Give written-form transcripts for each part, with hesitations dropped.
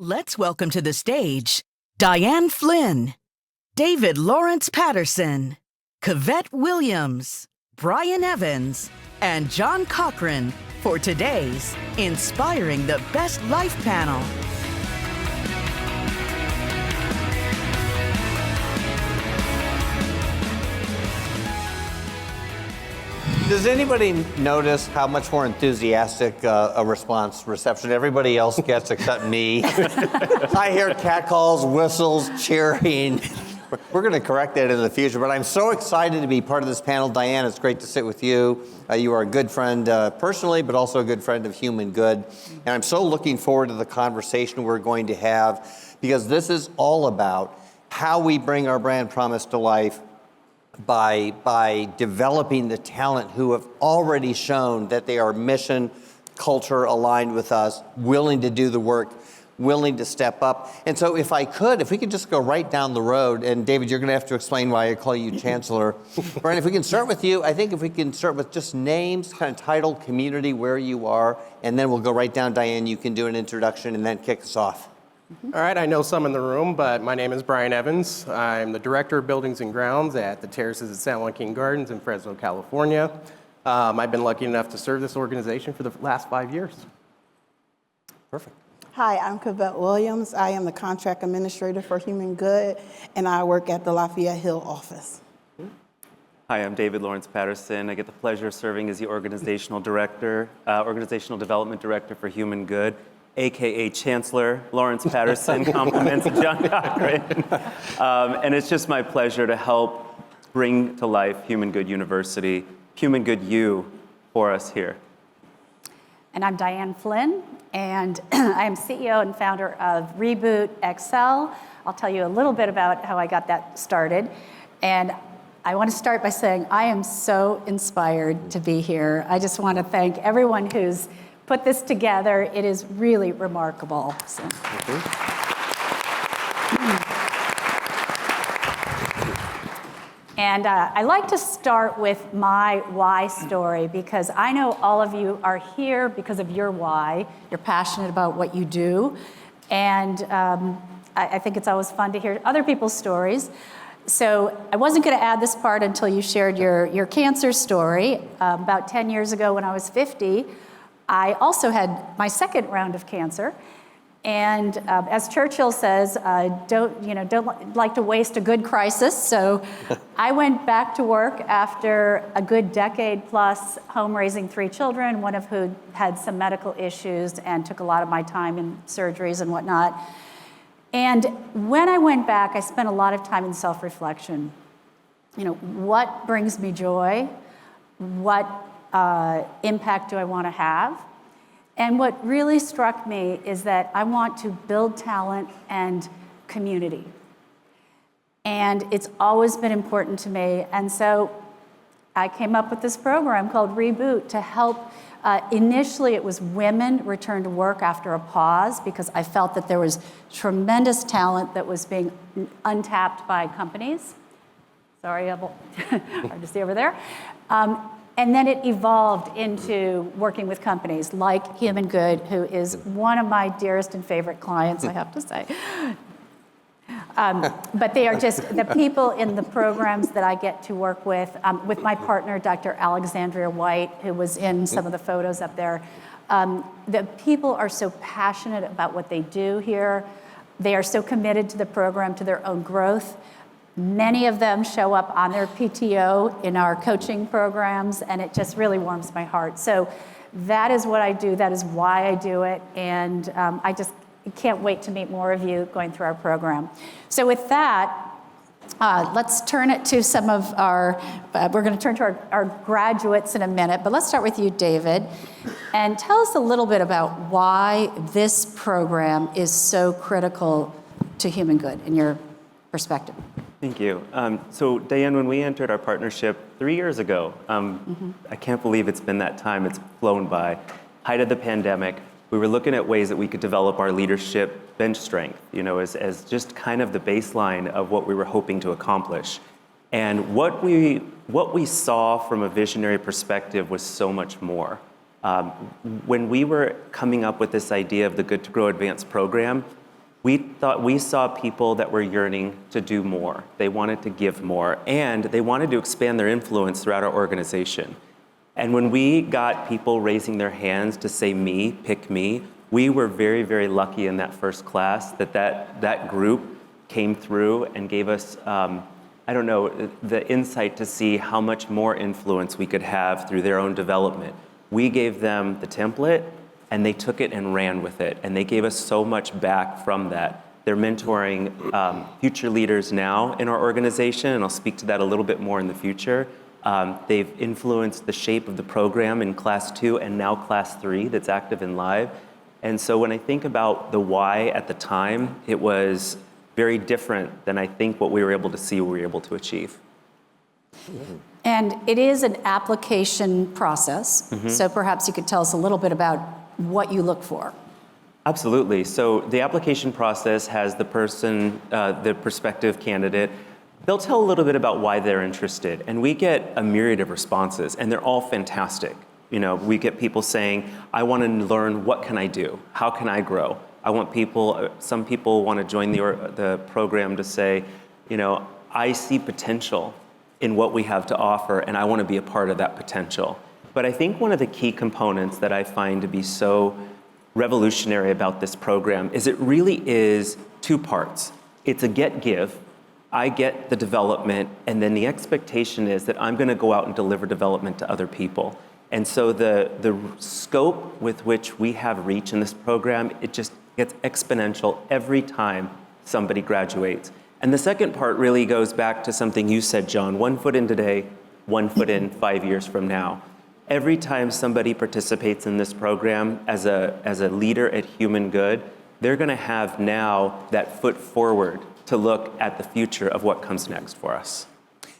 Let's welcome to the stage Diane Flynn, David Lawrence Patterson, Cavette Williams, Brian Evans, and John Cochran for today's Inspiring the Best Life panel. Does anybody notice how much more enthusiastic a reception everybody else gets except me? I hear catcalls, whistles, cheering. We're going to correct that in the future, but I'm so excited to be part of this panel. Diane, it's great to sit with you. You are a good friend personally, but also a good friend of Human Good. And I'm so looking forward to the conversation we're going to have, because this is all about how we bring our brand promise to life by developing the talent who have already shown that they are mission, culture aligned with us, willing to do the work, willing to step up. And so if we could just go right down the road, and David, you're gonna have to explain why I call you Chancellor. Brian, if we can start with you, I think if we can start with just names, kind of title, community, where you are, and then we'll go right down. Diane, you can do an introduction and then kick us off. All right, I know some in the room, but my name is Brian Evans. I'm the Director of Buildings and Grounds at the Terraces at San Joaquin Gardens in Fresno, California. I've been lucky enough to serve this organization for the last 5 years. Perfect. Hi, I'm Cavette Williams. I am the Contract Administrator for Human Good, and I work at the Lafayette Hill office. Hi, I'm David Lawrence Patterson. I get the pleasure of serving as the Organizational Development Director for Human Good, AKA Chancellor Lawrence Patterson, compliments of John Cochran. And it's just my pleasure to help bring to life Human Good University, Human Good U for us here. And I'm Diane Flynn, and I am CEO and founder of Reboot XL. I'll tell you a little bit about how I got that started. And I want to start by saying I am so inspired to be here. I just want to thank everyone who's put this together. It is really remarkable. So. And I like to start with my why story, because I know all of you are here because of your why. You're passionate about what you do. And I think it's always fun to hear other people's stories. So I wasn't going to add this part until you shared your cancer story. About 10 years ago when I was 50, I also had my second round of cancer. And as Churchill says, don't like to waste a good crisis. So I went back to work after a good decade plus home raising 3 children, one of who had some medical issues and took a lot of my time in surgeries and whatnot. And when I went back, I spent a lot of time in self-reflection. What brings me joy? What impact do I want to have? And what really struck me is that I want to build talent and community. And it's always been important to me. And so I came up with this program called Reboot to help. Initially, it was women return to work after a pause, because I felt that there was tremendous talent that was being untapped by companies. Sorry, hard to see over there. And then it evolved into working with companies like Human Good, who is one of my dearest and favorite clients, I have to say. But they are just the people in the programs that I get to work with my partner, Dr. Alexandria White, who was in some of the photos up there. The people are so passionate about what they do here. They are so committed to the program, to their own growth. Many of them show up on their PTO in our coaching programs, and it just really warms my heart. So that is what I do. That is why I do it. And I just can't wait to meet more of you going through our program. So with that, let's turn it to some of our, we're going to turn to our graduates in a minute, but let's start with you, David, and tell us a little bit about why this program is so critical to Human Good in your perspective. Thank you. So Diane, when we entered our partnership 3 years ago, I can't believe it's been that time. It's flown by. Height of the pandemic, we were looking at ways that we could develop our leadership bench strength, as just kind of the baseline of what we were hoping to accomplish. And what we saw from a visionary perspective was so much more. When we were coming up with this idea of the Good to Grow Advanced program, we saw people that were yearning to do more. They wanted to give more, and they wanted to expand their influence throughout our organization. And when we got people raising their hands to say me, pick me, we were very, very lucky in that first class that group came through and gave us, the insight to see how much more influence we could have through their own development. We gave them the template, and they took it and ran with it, and they gave us so much back from that. They're mentoring future leaders now in our organization, and I'll speak to that a little bit more in the future. They've influenced the shape of the program in Class 2 and now Class 3 that's active and live. And so when I think about the why at the time, it was very different than I think what we were able to see, we were able to achieve. And it is an application process, so perhaps you could tell us a little bit about what you look for. Absolutely. So the application process has the person, the prospective candidate, they'll tell a little bit about why they're interested, and we get a myriad of responses, and they're all fantastic. You know, we get people saying, I want to learn, what can I do? How can I grow? I want people, some people want to join the program to say, you know, I see potential in what we have to offer, and I want to be a part of that potential. But I think one of the key components that I find to be so revolutionary about this program is it really is two parts. It's a get-give. I get the development, and then the expectation is that I'm going to go out and deliver development to other people. And so the scope with which we have reach in this program, it just gets exponential every time somebody graduates. And the second part really goes back to something you said, John, 1 foot in today, 1 foot in 5 years from now. Every time somebody participates in this program as a leader at Human Good, they're going to have now that foot forward to look at the future of what comes next for us.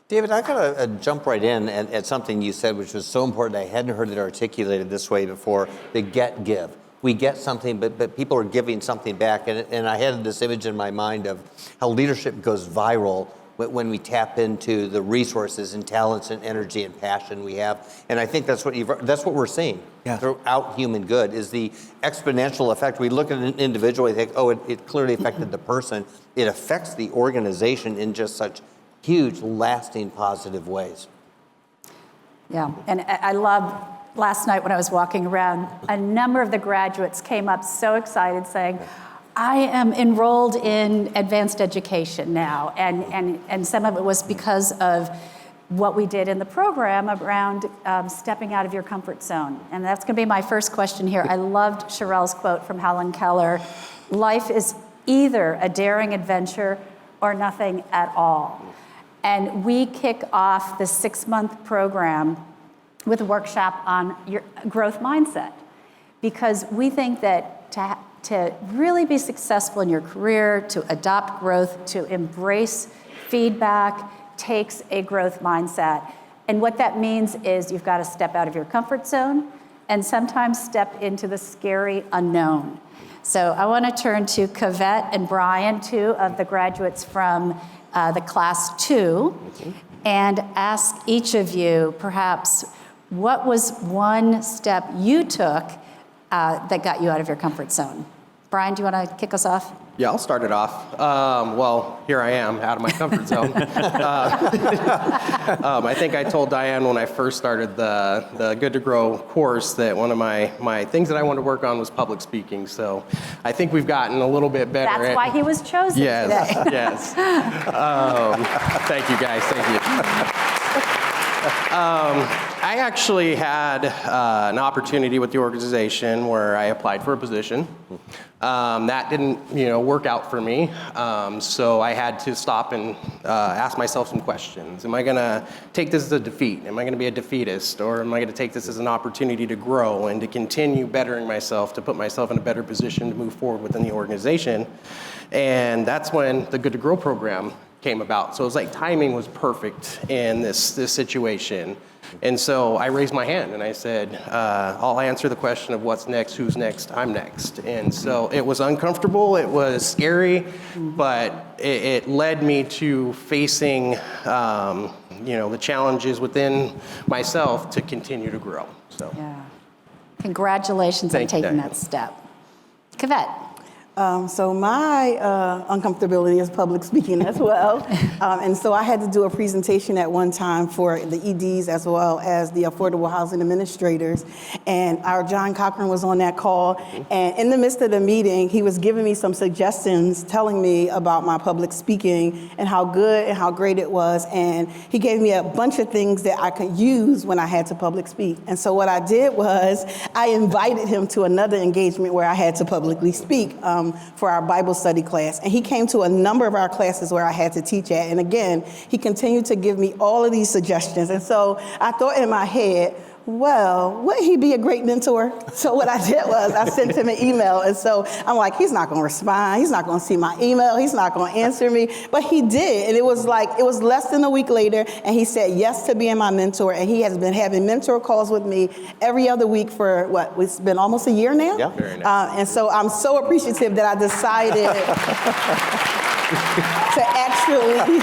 David, I got to jump right in at something you said, which was so important. I hadn't heard it articulated this way before, the get-give. We get something, but people are giving something back. And I had this image in my mind of how leadership goes viral when we tap into the resources and talents and energy and passion we have. And I think that's what we're seeing throughout Human Good is the exponential effect. We look at an individual, we think, oh, it clearly affected the person. It affects the organization in just such huge, lasting, positive ways. Yeah, and I love, last night when I was walking around, a number of the graduates came up so excited saying, I am enrolled in advanced education now, and some of it was because of what we did in the program around stepping out of your comfort zone. And that's going to be my first question here. I loved Sherelle's quote from Helen Keller, life is either a daring adventure or nothing at all. And we kick off the 6-month program with a workshop on your growth mindset, because we think that to really be successful in your career, to adopt growth, to embrace feedback, takes a growth mindset. And what that means is you've got to step out of your comfort zone and sometimes step into the scary unknown. So I want to turn to Cavett and Brian, two of the graduates from the Class 2, and ask each of you perhaps what was one step you took that got you out of your comfort zone. Brian, do you want to kick us off? Yeah, I'll start it off. Well, here I am, out of my comfort zone. I think I told Diane when I first started the Good to Grow course that one of my things that I wanted to work on was public speaking. So I think we've gotten a little bit better. That's why he was chosen today. Yes. Thank you, guys. Thank you. I actually had an opportunity with the organization where I applied for a position. That didn't, work out for me. So I had to stop and ask myself some questions. Am I going to take this as a defeat? Am I going to be a defeatist? Or am I going to take this as an opportunity to grow and to continue bettering myself, to put myself in a better position to move forward within the organization? And that's when the Good to Grow program came about. So it was like timing was perfect in this situation. And so I raised my hand and I said, I'll answer the question of what's next, who's next, I'm next. And so it was uncomfortable, it was scary, but it led me to facing the challenges within myself to continue to grow. So Yeah. Congratulations on taking that step. Cavett. So my uncomfortability is public speaking as well. And so I had to do a presentation at one time for the EDs as well as the Affordable Housing Administrators. And our John Cochran was on that call. And in the midst of the meeting, he was giving me some suggestions, telling me about my public speaking and how good and how great it was. And he gave me a bunch of things that I could use when I had to public speak. And so what I did was I invited him to another engagement where I had to publicly speak. For our Bible study class. And he came to a number of our classes where I had to teach at. And again, he continued to give me all of these suggestions. And so I thought in my head, well, wouldn't he be a great mentor? So what I did was I sent him an email. And so I'm like, he's not going to respond. He's not going to see my email. He's not going to answer me. But he did. And it was less than a week later. And he said yes to being my mentor. And he has been having mentor calls with me every other week for it's been almost a year now. Yeah. Very nice. And so I'm so appreciative that I decided to actually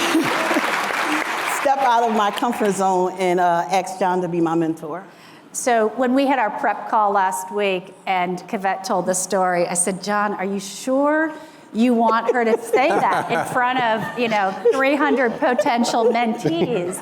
step out of my comfort zone and ask John to be my mentor. So when we had our prep call last week and Kavette told the story, I said, John, are you sure you want her to say that in front of, 300 potential mentees?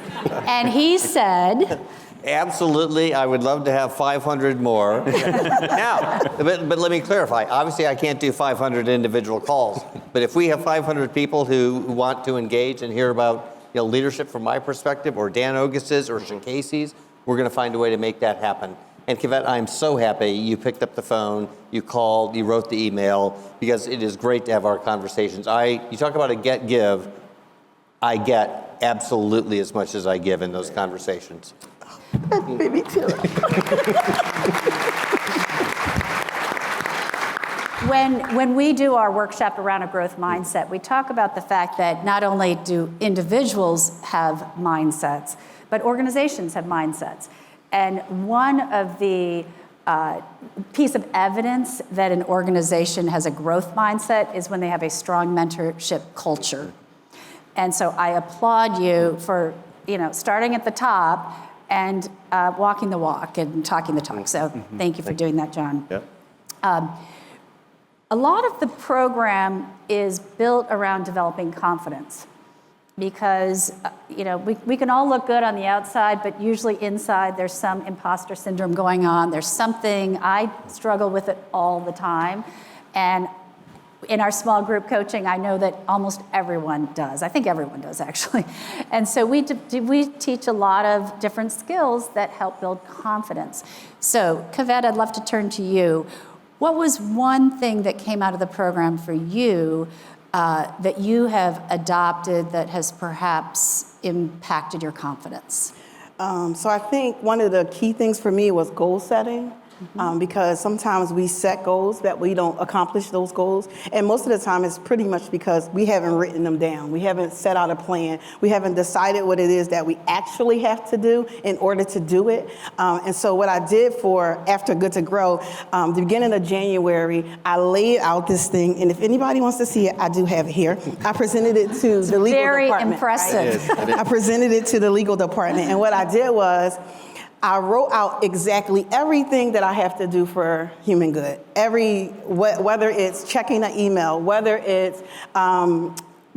And he said, Absolutely, I would love to have 500 more. Now, but let me clarify. Obviously, I can't do 500 individual calls. But if we have 500 people who want to engage and hear about leadership from my perspective, or Dan Ogus's, or Sean Casey's, we're going to find a way to make that happen. And Kavette, I'm so happy you picked up the phone, you called, you wrote the email, because it is great to have our conversations. You talk about a get-give, I get absolutely as much as I give in those conversations. Maybe too. When we do our workshop around a growth mindset, we talk about the fact that not only do individuals have mindsets, but organizations have mindsets. And one of the piece of evidence that an organization has a growth mindset is when they have a strong mentorship culture. And so I applaud you for starting at the top and walking the walk and talking the talk. So thank you for doing that, John. Yeah. A lot of the program is built around developing confidence because, we can all look good on the outside, but usually inside there's some imposter syndrome going on. There's something, I struggle with it all the time. And in our small group coaching, I know that almost everyone does. I think everyone does, actually. And so we teach a lot of different skills that help build confidence. So, Kavette, I'd love to turn to you. What was one thing that came out of the program for you that you have adopted that has perhaps impacted your confidence? So I think one of the key things for me was goal setting. Because sometimes we set goals that we don't accomplish those goals. And most of the time it's pretty much because we haven't written them down. We haven't set out a plan. We haven't decided what it is that we actually have to do in order to do it. And so what I did for After Good to Grow, the beginning of January, I laid out this thing. And if anybody wants to see it, I do have it here. I presented it to the legal department. Very impressive. Right? I presented it to the legal department. And what I did was, I wrote out exactly everything that I have to do for Human Good. Whether it's checking an email, whether it's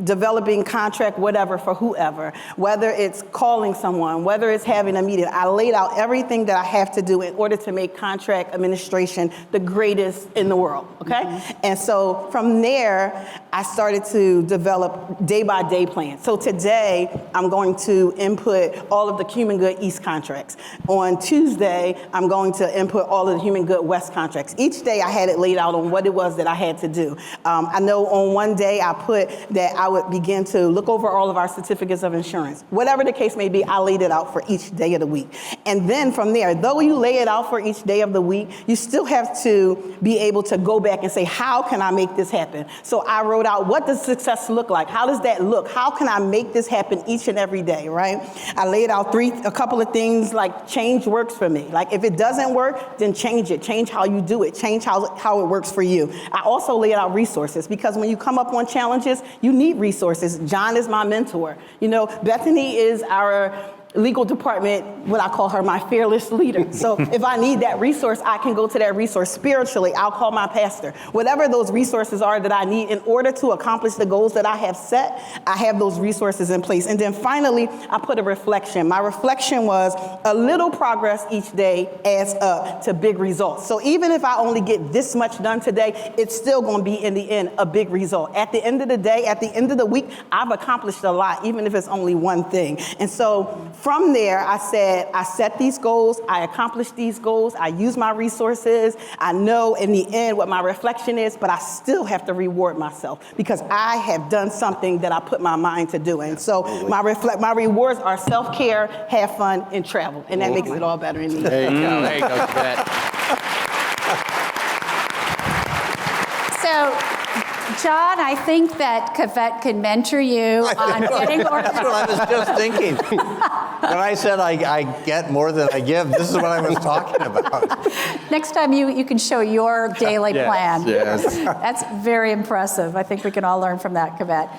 developing contract, whatever, for whoever, whether it's calling someone, whether it's having a meeting. I laid out everything that I have to do in order to make contract administration the greatest in the world, okay? And so from there, I started to develop day-by-day plans. So today, I'm going to input all of the Human Good East contracts. On Tuesday, I'm going to input all of the Human Good West contracts. Each day, I had it laid out on what it was that I had to do. I know on one day, I put that I would begin to look over all of our certificates of insurance. Whatever the case may be, I laid it out for each day of the week. And then from there, though you lay it out for each day of the week, you still have to be able to go back and say, how can I make this happen? So I wrote out, what does success look like? How does that look? How can I make this happen each and every day, right? I laid out a couple of things like change works for me. Like if it doesn't work, then change it. Change how you do it. Change how it works for you. I also laid out resources because when you come up on challenges, you need resources. John is my mentor. Bethany is our legal department, what I call her my fearless leader. So if I need that resource, I can go to that resource. Spiritually, I'll call my pastor. Whatever those resources are that I need in order to accomplish the goals that I have set, I have those resources in place. And then finally, I put a reflection. My reflection was a little progress each day adds up to big results. So even if I only get this much done today, it's still going to be in the end a big result. At the end of the day, at the end of the week, I've accomplished a lot, even if it's only one thing. And so from there, I said, I set these goals, I accomplished these goals, I use my resources, I know in the end what my reflection is, but I still have to reward myself because I have done something that I put my mind to do. And so my rewards are self-care, have fun, and travel. And that makes it all better in the end. There you go. There you go, Kavette. So, John, I think that Kavette can mentor you on getting That's what I was just thinking. When I said I get more than I give, this is what I was talking about. Next time you can show your daily plan. Yes. That's very impressive. I think we can all learn from that, Kavette.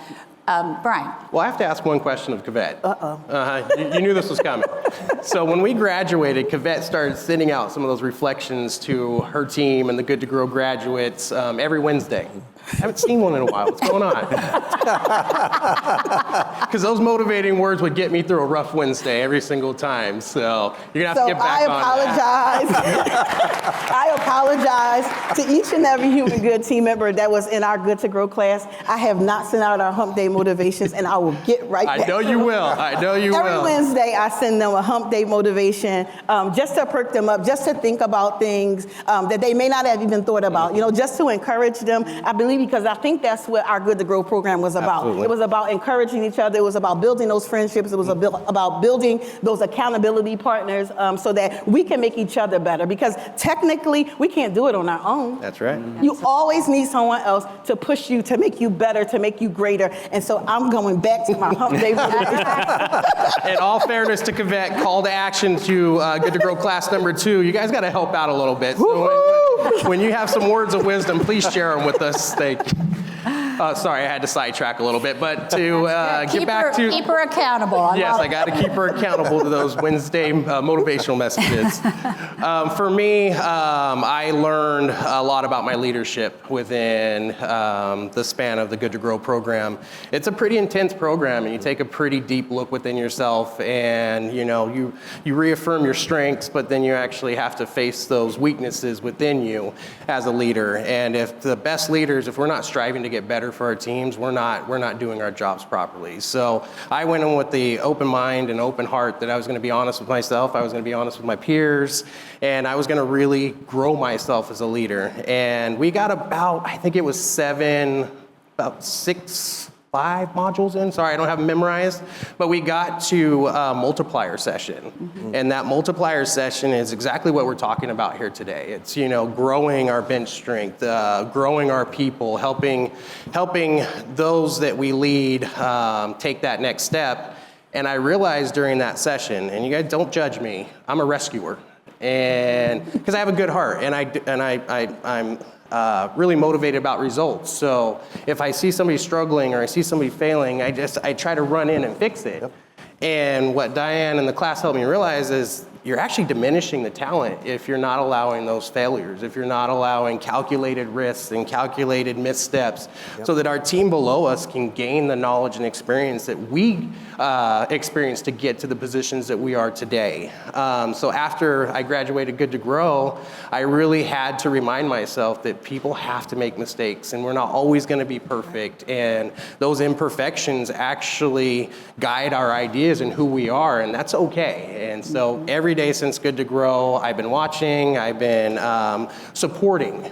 Brian. Well, I have to ask one question of Kavette. You knew this was coming. So when we graduated, Kavette started sending out some of those reflections to her team and the Good to Grow graduates every Wednesday. I haven't seen one in a while. What's going on? Because those motivating words would get me through a rough Wednesday every single time. So you're going to have to get back on that. I apologize to each and every Human Good team member that was in our Good to Grow class. I have not sent out our Hump Day motivations, and I will get right back. I know you will. I know you will. Every Wednesday, I send them a Hump Day motivation just to perk them up, just to think about things that they may not have even thought about, just to encourage them. I believe because I think that's what our Good to Grow program was about. Absolutely. It was about encouraging each other. It was about building those friendships. It was about building those accountability partners so that we can make each other better. Because technically, we can't do it on our own. That's right. You always need someone else to push you, to make you better, to make you greater. And so I'm going back to my Hump Day motivation. In all fairness to Kavette, call to action to Good to Grow class number 2. You guys got to help out a little bit. So when you have some words of wisdom, please share them with us. Thank you. Sorry, I had to sidetrack a little bit, but to get back to... Keep her accountable. Yes, I got to keep her accountable to those Wednesday motivational messages. For me, I learned a lot about my leadership within the span of the Good to Grow program. It's a pretty intense program, and you take a pretty deep look within yourself, and you reaffirm your strengths, but then you actually have to face those weaknesses within you as a leader. And if the best leaders, if we're not striving to get better for our teams, we're not doing our jobs properly. So I went in with the open mind and open heart that I was going to be honest with myself, I was going to be honest with my peers, and I was going to really grow myself as a leader. And we got I think it was 5 modules in. Sorry, I don't have them memorized. But we got to a multiplier session. Mm-hmm. And that multiplier session is exactly what we're talking about here today. It's, growing our bench strength, growing our people, helping those that we lead take that next step. And I realized during that session, and you guys don't judge me, I'm a rescuer. And because I have a good heart, and I'm really motivated about results. So if I see somebody struggling or I see somebody failing, I try to run in and fix it. Yep. And what Diane and the class helped me realize is you're actually diminishing the talent if you're not allowing those failures, if you're not allowing calculated risks and calculated missteps, so that our team below us can gain the knowledge and experience that we experienced to get to the positions that we are today. So after I graduated Good to Grow, I really had to remind myself that people have to make mistakes, and we're not always going to be perfect, and those imperfections actually guide our ideas and who we are, and that's okay. And so every day since Good to Grow, I've been watching, I've been supporting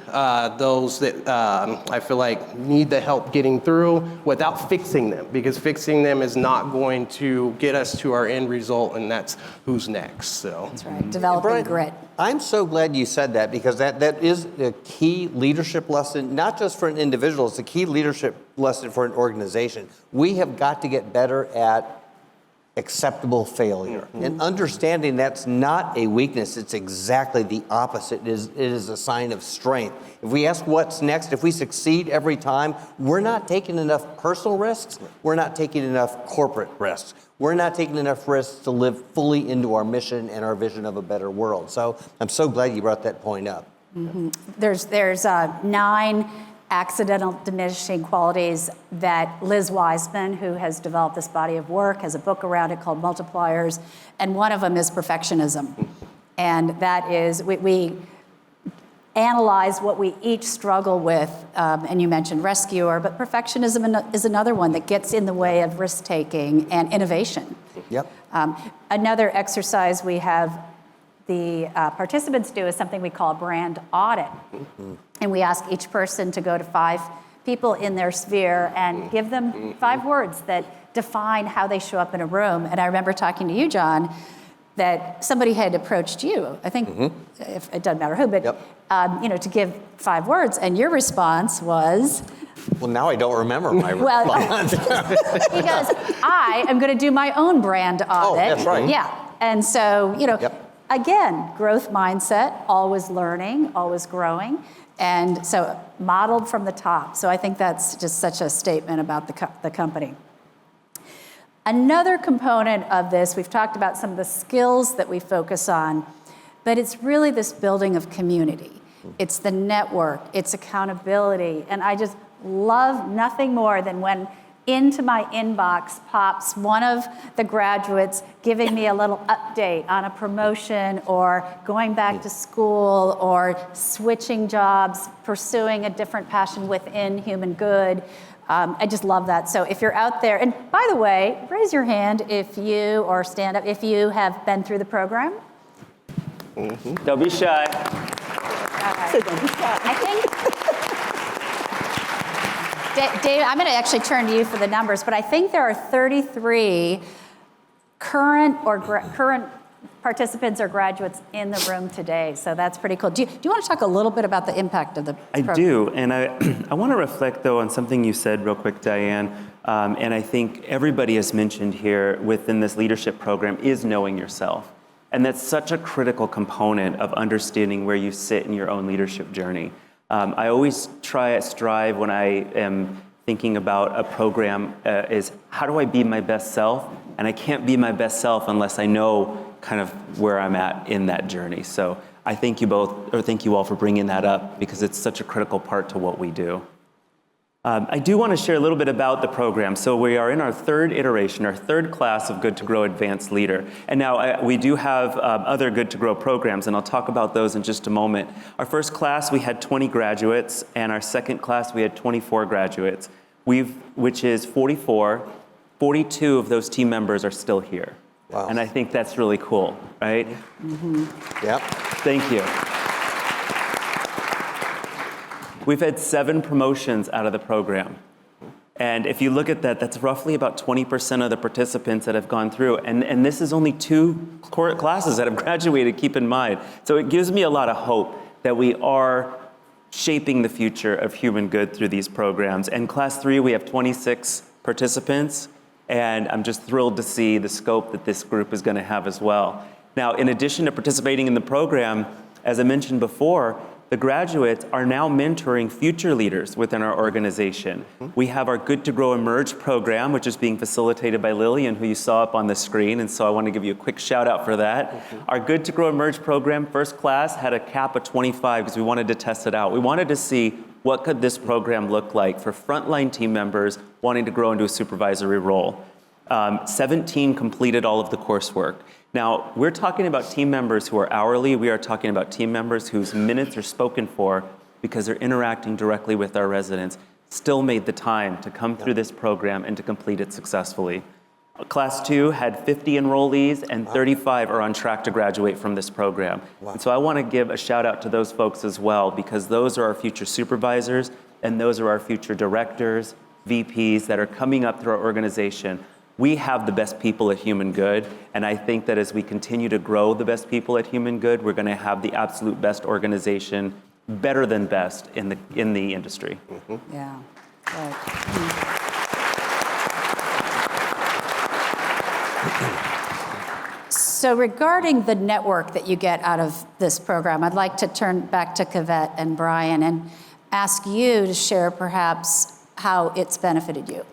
those that I feel like need the help getting through without fixing them, because fixing them is not going to get us to our end result, and that's who's next. So that's right, developing Brian, grit. I'm so glad you said that, because that is a key leadership lesson, not just for an individual, it's a key leadership lesson for an organization. We have got to get better at acceptable failure. And understanding that's not a weakness, it's exactly the opposite. It is a sign of strength. If we ask what's next, if we succeed every time, we're not taking enough personal risks, we're not taking enough corporate risks. We're not taking enough risks to live fully into our mission and our vision of a better world. So I'm so glad you brought that point up. There's 9 accidental diminishing qualities that Liz Wiseman, who has developed this body of work, has a book around it called Multipliers, and one of them is perfectionism. And that is, we analyze what we each struggle with, and you mentioned rescuer, but perfectionism is another one that gets in the way of risk-taking and innovation. Yep. Another exercise we have the participants do is something we call a brand audit. And we ask each person to go to 5 people in their sphere and give them 5 words that define how they show up in a room. And I remember talking to you, John, that somebody had approached you, I think, if it doesn't matter who, but to give 5 words, and your response was? Well, now I don't remember my response. He goes, I am going to do my own brand audit. Oh, that's right. Yeah, and so, again, growth mindset, always learning, always growing. And so modeled from the top. So I think that's just such a statement about the company. Another component of this, we've talked about some of the skills that we focus on, but it's really this building of community. It's the network, it's accountability. And I just love nothing more than when into my inbox pops one of the graduates giving me a little update on a promotion or going back to school or switching jobs, pursuing a different passion within human good. I just love that. So if you're out there, and by the way, raise your hand if you, or stand up, if you have been through the program. Don't be shy. I think, Dave, I'm going to actually turn to you for the numbers, but I think there are 33 current participants or graduates in the room today, so that's pretty cool. Do you want to talk a little bit about the impact of the program? I do, and I want to reflect, though, on something you said real quick, Diane, and I think everybody has mentioned here within this leadership program is knowing yourself, and that's such a critical component of understanding where you sit in your own leadership journey. I always strive when I am thinking about a program is how do I be my best self? And I can't be my best self unless I know kind of where I'm at in that journey. So I thank you both, or thank you all for bringing that up because it's such a critical part to what we do. I do want to share a little bit about the program. So we are in our 3rd iteration, our 3rd class of Good to Grow Advanced Leader. And now we do have other Good to Grow programs, and I'll talk about those in just a moment. Our first class, we had 20 graduates, and our second class, we had 24 graduates, which is 44. 42 of those team members are still here. Wow. And I think that's really cool, right? Yep. Thank you. We've had 7 promotions out of the program. And if you look at that, that's roughly about 20% of the participants that have gone through. And this is only 2 classes that have graduated, keep in mind. So it gives me a lot of hope that we are shaping the future of human good through these programs. And class 3, we have 26 participants. And I'm just thrilled to see the scope that this group is going to have as well. Now, in addition to participating in the program, as I mentioned before, the graduates are now mentoring future leaders within our organization. We have our Good to Grow Emerge program, which is being facilitated by Lillian, who you saw up on the screen, and so I want to give you a quick shout out for that. Our Good to Grow Emerge program, first class, had a cap of 25 because we wanted to test it out. We wanted to see what could this program look like for frontline team members wanting to grow into a supervisory role. 17 completed all of the coursework. Now, we're talking about team members who are hourly. We are talking about team members whose minutes are spoken for because they're interacting directly with our residents, still made the time to come through this program and to complete it successfully. Class 2 had 50 enrollees, and 35 are on track to graduate from this program. And so I want to give a shout out to those folks as well, because those are our future supervisors, and those are our future directors, VPs that are coming up through our organization. We have the best people at Human Good, and I think that as we continue to grow the best people at Human Good, we're going to have the absolute best organization, better than best in the industry. Yeah. Right. So regarding the network that you get out of this program, I'd like to turn back to Kavette and Brian and ask you to share perhaps how it's benefited you.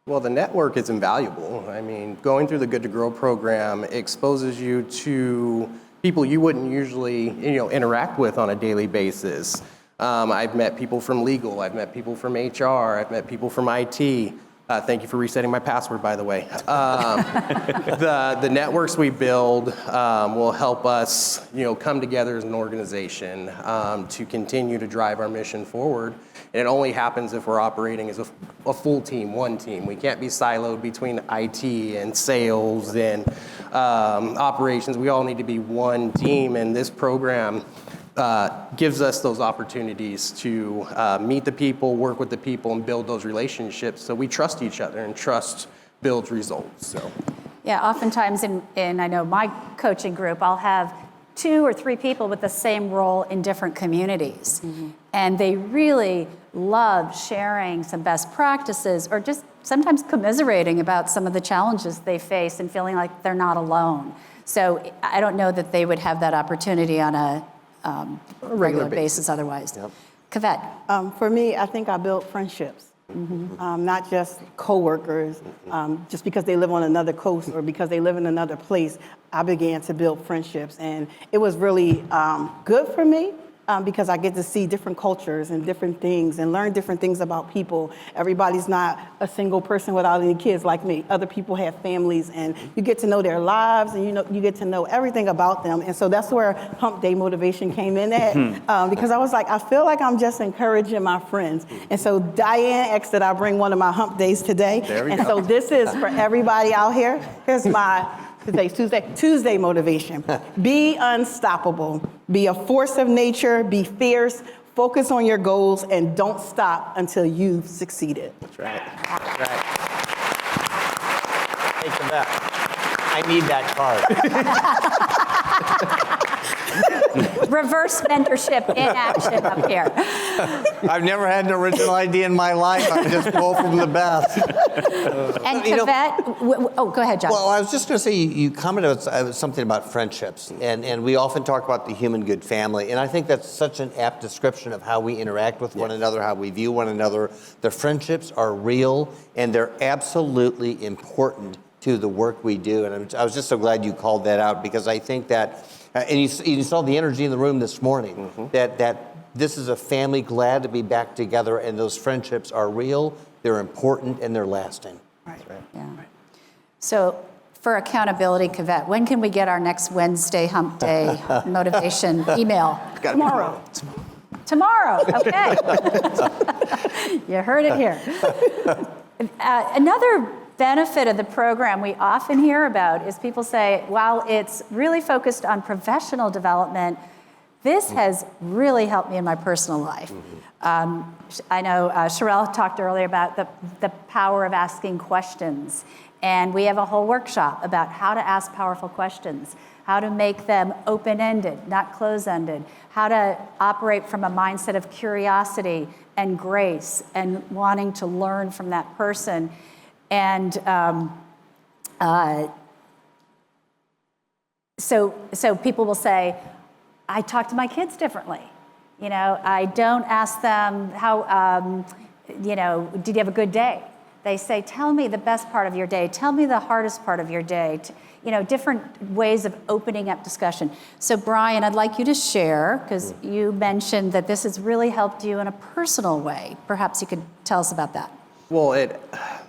Well, the network is invaluable. I mean, going through the Good to Grow program exposes you to people you wouldn't usually, interact with on a daily basis. I've met people from legal, I've met people from HR, I've met people from IT. Thank you for resetting my password, by the way. The networks we build will help us, come together as an organization to continue to drive our mission forward. And it only happens if we're operating as a full team, one team. We can't be siloed between IT and sales and operations. We all need to be one team, and this program gives us those opportunities to meet the people, work with the people, and build those relationships so we trust each other, and trust builds results. So, yeah, oftentimes in I know my coaching group, I'll have 2 or 3 people with the same role in different communities. Mm-hmm. And they really love sharing some best practices or just sometimes commiserating about some of the challenges they face and feeling like they're not alone. So I don't know that they would have that opportunity on a regular basis otherwise. Yep. Kavette? For me, I think I built friendships. Mm-hmm. Not just coworkers, just because they live on another coast or because they live in another place. I began to build friendships, and it was really good for me because I get to see different cultures and different things and learn different things about people. Everybody's not a single person without any kids like me. Other people have families, and you get to know their lives, and you get to know everything about them. And so that's where Hump Day Motivation came in at, because I was like, I feel like I'm just encouraging my friends. And so Diane asked that I bring one of my Hump Days today. And so this is for everybody out here. Here's my Today's Tuesday motivation. Be unstoppable. Be a force of nature. Be fierce. Focus on your goals and don't stop until you've succeeded. That's right. That's right. Hey, Kavette, I need that card. Reverse mentorship in action up here. I've never had an original idea in my life. I just pull from the best. And Kavette, go ahead, John. Well, I was just going to say, you commented something about friendships, and we often talk about the human good family, and I think that's such an apt description of how we interact with one another, how we view one another. The friendships are real, and they're absolutely important to the work we do, and I was just so glad you called that out, because I think that, and you saw the energy in the room this morning, that this is a family glad to be back together, and those friendships are real, they're important, and they're lasting. Right. Yeah. So for accountability, Kavette, when can we get our next Wednesday Hump Day motivation email? Tomorrow. Tomorrow, okay. You heard it here. Another benefit of the program we often hear about is people say, while it's really focused on professional development, this has really helped me in my personal life. I know Sherelle talked earlier about the power of asking questions, and we have a whole workshop about how to ask powerful questions, how to make them open-ended, not close-ended, how to operate from a mindset of curiosity and grace and wanting to learn from that person. And so people will say, I talk to my kids differently. I don't ask them how, did you have a good day? They say, tell me the best part of your day. Tell me the hardest part of your day. Different ways of opening up discussion. So Brian, I'd like you to share, because you mentioned that this has really helped you in a personal way. Perhaps you could tell us about that. Well,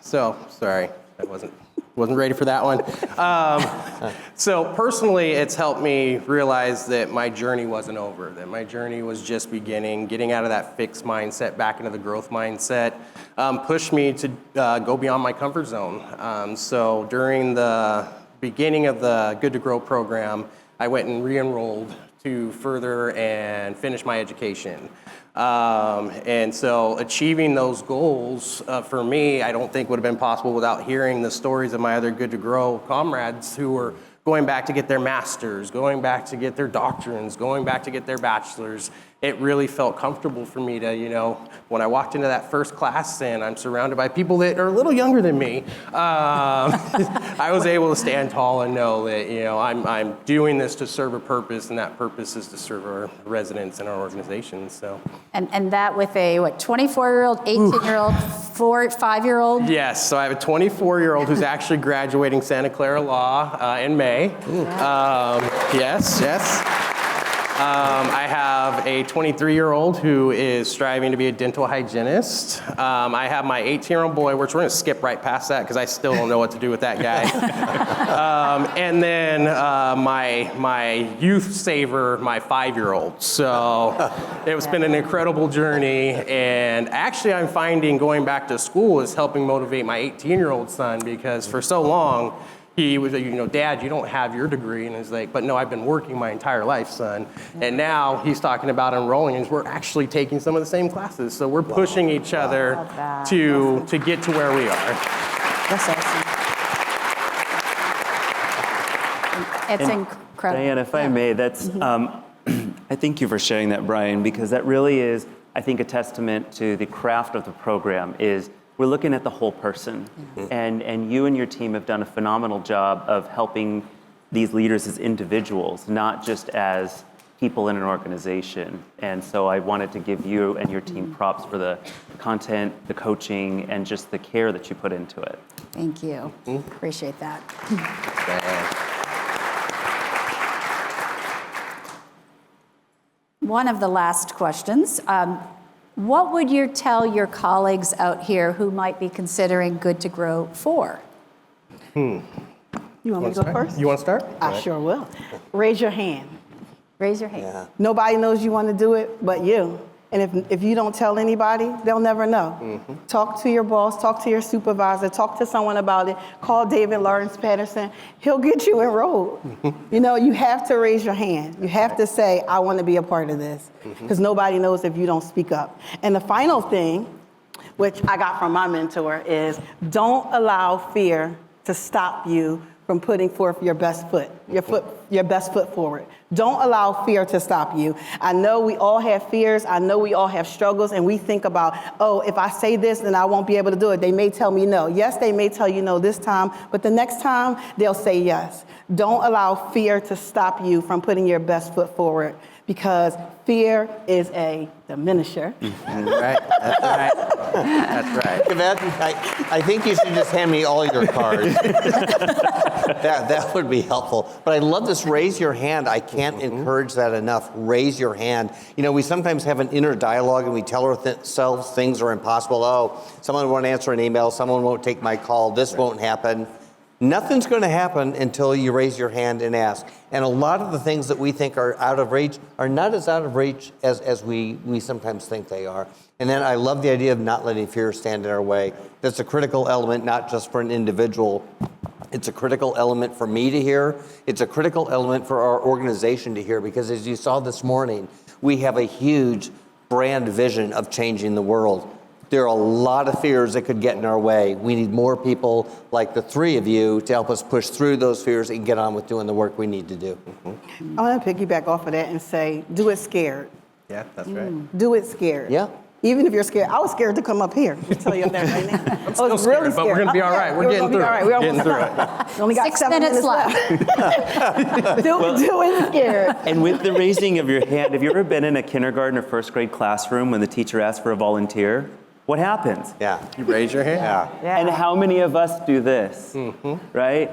sorry, I wasn't ready for that one. So personally, it's helped me realize that my journey wasn't over, that my journey was just beginning. Getting out of that fixed mindset, back into the growth mindset, pushed me to go beyond my comfort zone. So during the beginning of the Good to Grow program, I went and re-enrolled to further and finish my education. And so achieving those goals for me, I don't think would have been possible without hearing the stories of my other Good to Grow comrades who were going back to get their masters, going back to get their doctrines, going back to get their bachelors. It really felt comfortable for me to, when I walked into that first class and I'm surrounded by people that are a little younger than me, I was able to stand tall and know that, I'm doing this to serve a purpose, and that purpose is to serve our residents and our organizations. So. And that with a, 24-year-old, 18-year-old, 5-year-old? Yes, so I have a 24-year-old who's actually graduating Santa Clara Law in May. Yes. I have a 23-year-old who is striving to be a dental hygienist. I have my 18-year-old boy, which we're going to skip right past that because I still don't know what to do with that guy. And then my youth saver, my 5-year-old. So it's been an incredible journey. And actually, I'm finding going back to school is helping motivate my 18-year-old son, because for so long, he was, Dad, you don't have your degree. And he's like, but no, I've been working my entire life, son. And now he's talking about enrolling, and we're actually taking some of the same classes. So we're pushing each other to get to where we are. That's awesome. It's incredible. Diane, if I may, that's, I thank you for sharing that, Brian, because that really is, I think, a testament to the craft of the program. Is we're looking at the whole person. And you and your team have done a phenomenal job of helping these leaders as individuals, not just as people in an organization. And so I wanted to give you and your team props for the content, the coaching, and just the care that you put into it. Thank you. Appreciate that. One of the last questions. What would you tell your colleagues out here who might be considering Good to Grow for? You want me to go first? You want to start? I sure will. Raise your hand. Raise your hand. Yeah. Nobody knows you want to do it but you. And if you don't tell anybody, they'll never know. Talk to your boss, talk to your supervisor, talk to someone about it. Call David Lawrence Patterson. He'll get you enrolled. You have to raise your hand. You have to say, I want to be a part of this. Because nobody knows if you don't speak up. And the final thing, which I got from my mentor, is don't allow fear to stop you from putting forth your best foot forward. Don't allow fear to stop you. I know we all have fears. I know we all have struggles, and we think about, if I say this, then I won't be able to do it. They may tell me no. Yes, they may tell you no this time, but the next time they'll say yes. Don't allow fear to stop you from putting your best foot forward, because fear is a diminisher. Right. That's right. That's right. Yvette, I think you should just hand me all your cards. That would be helpful. But I love this raise your hand. I can't encourage that enough. Raise your hand. We sometimes have an inner dialogue and we tell ourselves things are impossible. Oh, someone won't answer an email. Someone won't take my call. This won't happen. Nothing's going to happen until you raise your hand and ask. And a lot of the things that we think are out of reach are not as out of reach as we sometimes think they are. And then I love the idea of not letting fear stand in our way. That's a critical element, not just for an individual. It's a critical element for me to hear. It's a critical element for our organization to hear, because as you saw this morning, we have a huge brand vision of changing the world. There are a lot of fears that could get in our way. We need more people like the three of you to help us push through those fears and get on with doing the work we need to do. I want to piggyback off of that and say, do it scared. Yeah, that's right. Do it scared. Yeah. Even if you're scared. I was scared to come up here. I'll tell you that right now. I was still scared, really but we're gonna be all right. We're getting through it. We're Getting almost through done. We only got 6 7 minutes minutes left. Do it scared. And with the raising of your hand, have you ever been in a kindergarten or first grade classroom when the teacher asks for a volunteer? What happens? Yeah. You raise your hand. Yeah. And how many of us do this, right?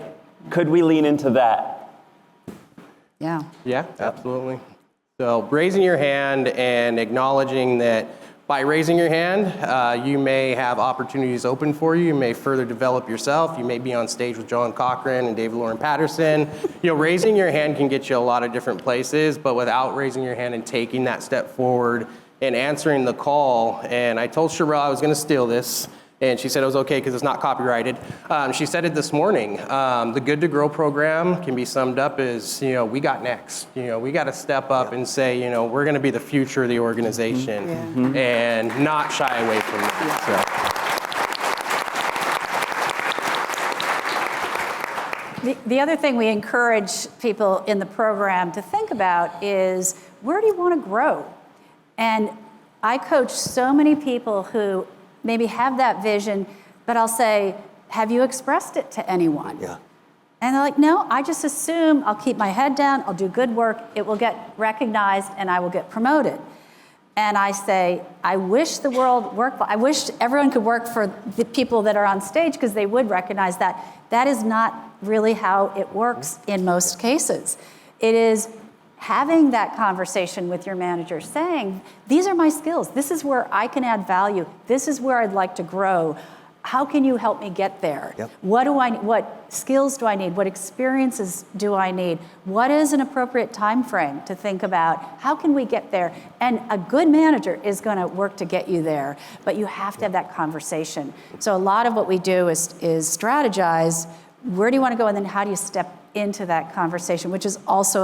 Could we lean into that? Yeah. Yeah, absolutely. So raising your hand and acknowledging that by raising your hand, you may have opportunities open for you. You may further develop yourself. You may be on stage with John Cochran and David Lawrence Patterson. Raising your hand can get you a lot of different places, but without raising your hand and taking that step forward and answering the call, and I told Sherelle I was going to steal this, and she said it was okay because it's not copyrighted. She said it this morning. The Good to Grow program can be summed up as, we got next. We got to step up and say, we're going to be the future of the organization and not shy away from that. The other thing we encourage people in the program to think about is, where do you want to grow? And I coach so many people who maybe have that vision, but I'll say, have you expressed it to anyone? Yeah. And they're like, no, I just assume I'll keep my head down, I'll do good work, it will get recognized, and I will get promoted. And I say, I wish the world worked, I wish everyone could work for the people that are on stage, because they would recognize that. That is not really how it works in most cases. It is having that conversation with your manager, saying, these are my skills, this is where I can add value, this is where I'd like to grow. How can you help me get there? Yep. What skills do I need? What experiences do I need? What is an appropriate time frame to think about? How can we get there? And a good manager is going to work to get you there, but you have to have that conversation. So a lot of what we do is strategize. Where do you want to go, and then how do you step into that conversation, which is also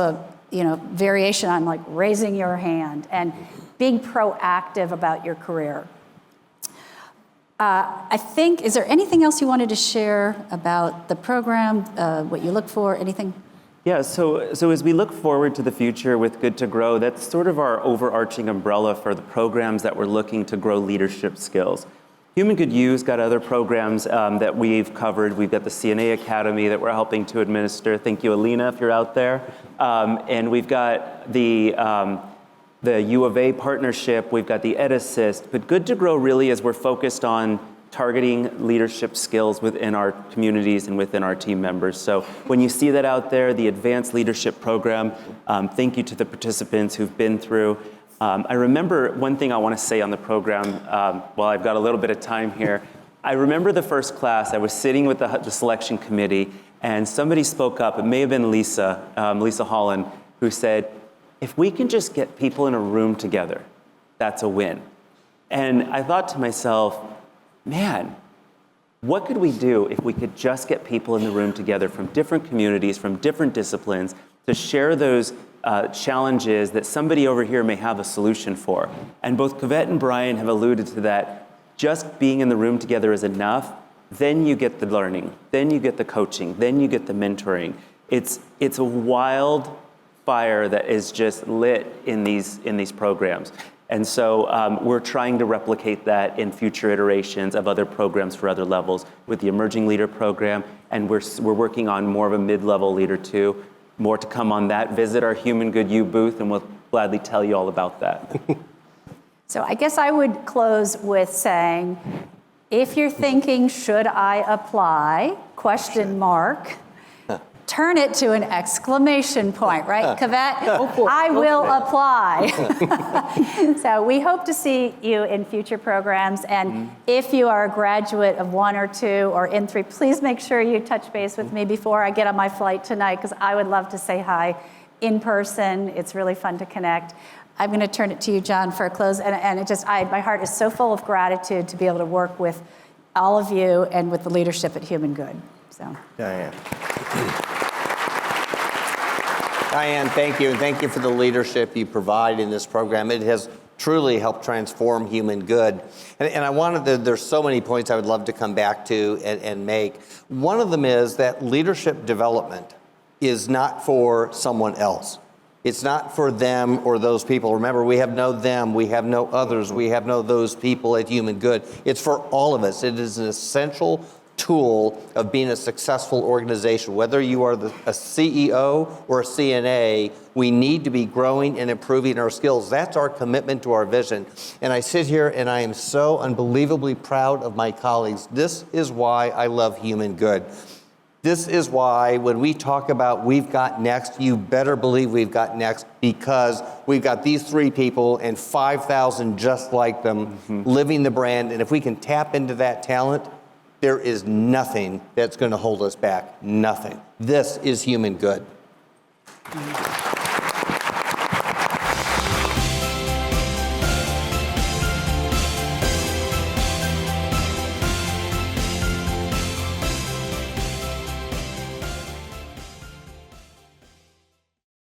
a variation on like raising your hand and being proactive about your career. I think, is there anything else you wanted to share about the program, what you look for, anything? Yeah, so as we look forward to the future with Good to Grow, that's sort of our overarching umbrella for the programs that we're looking to grow leadership skills. Human Good U's got other programs that we've covered. We've got the CNA Academy that we're helping to administer. Thank you, Alina, if you're out there. And we've got the U of A partnership, we've got the EdAssist, but Good to Grow really is we're focused on targeting leadership skills within our communities and within our team members. So when you see that out there, the Advanced Leadership Program, thank you to the participants who've been through. I remember one thing I want to say on the program, while I've got a little bit of time here. I remember the first class, I was sitting with the selection committee, and somebody spoke up, it may have been Lisa Holland, who said, if we can just get people in a room together, that's a win. And I thought to myself, man, what could we do if we could just get people in the room together from different communities, from different disciplines, to share those challenges that somebody over here may have a solution for. And both Cavett and Brian have alluded to that. Just being in the room together is enough. Then you get the learning, then you get the coaching, then you get the mentoring. It's a wild fire that is just lit in these programs. And so we're trying to replicate that in future iterations of other programs for other levels with the Emerging Leader Program, and we're working on more of a mid-level leader too. More to come on that. Visit our Human Good U booth and we'll gladly tell you all about that. So I guess I would close with saying, if you're thinking, should I apply, ? Turn it to an exclamation point, right, Cavett? I will apply. So we hope to see you in future programs. And if you are a graduate of 1 or 2 or in 3, please make sure you touch base with me before I get on my flight tonight, because I would love to say hi in person. It's really fun to connect. I'm going to turn it to you, John, for a close. And it just, my heart is so full of gratitude to be able to work with all of you and with the leadership at Human Good. So. Diane, thank you, and thank you for the leadership you provide in this program. It has truly helped transform Human Good. And I wanted to, there's so many points I would love to come back to and make. One of them is that leadership development is not for someone else. It's not for them or those people. Remember, we have no them, we have no others, we have no those people at Human Good. It's for all of us. It is an essential tool of being a successful organization. Whether you are a CEO or a CNA, we need to be growing and improving our skills. That's our commitment to our vision. And I sit here and I am so unbelievably proud of my colleagues. This is why I love Human Good. This is why when we talk about we've got next, you better believe we've got next, because we've got these 3 people and 5,000 just like them living the brand. And if we can tap into that talent, there is nothing that's going to hold us back. Nothing. This is Human Good.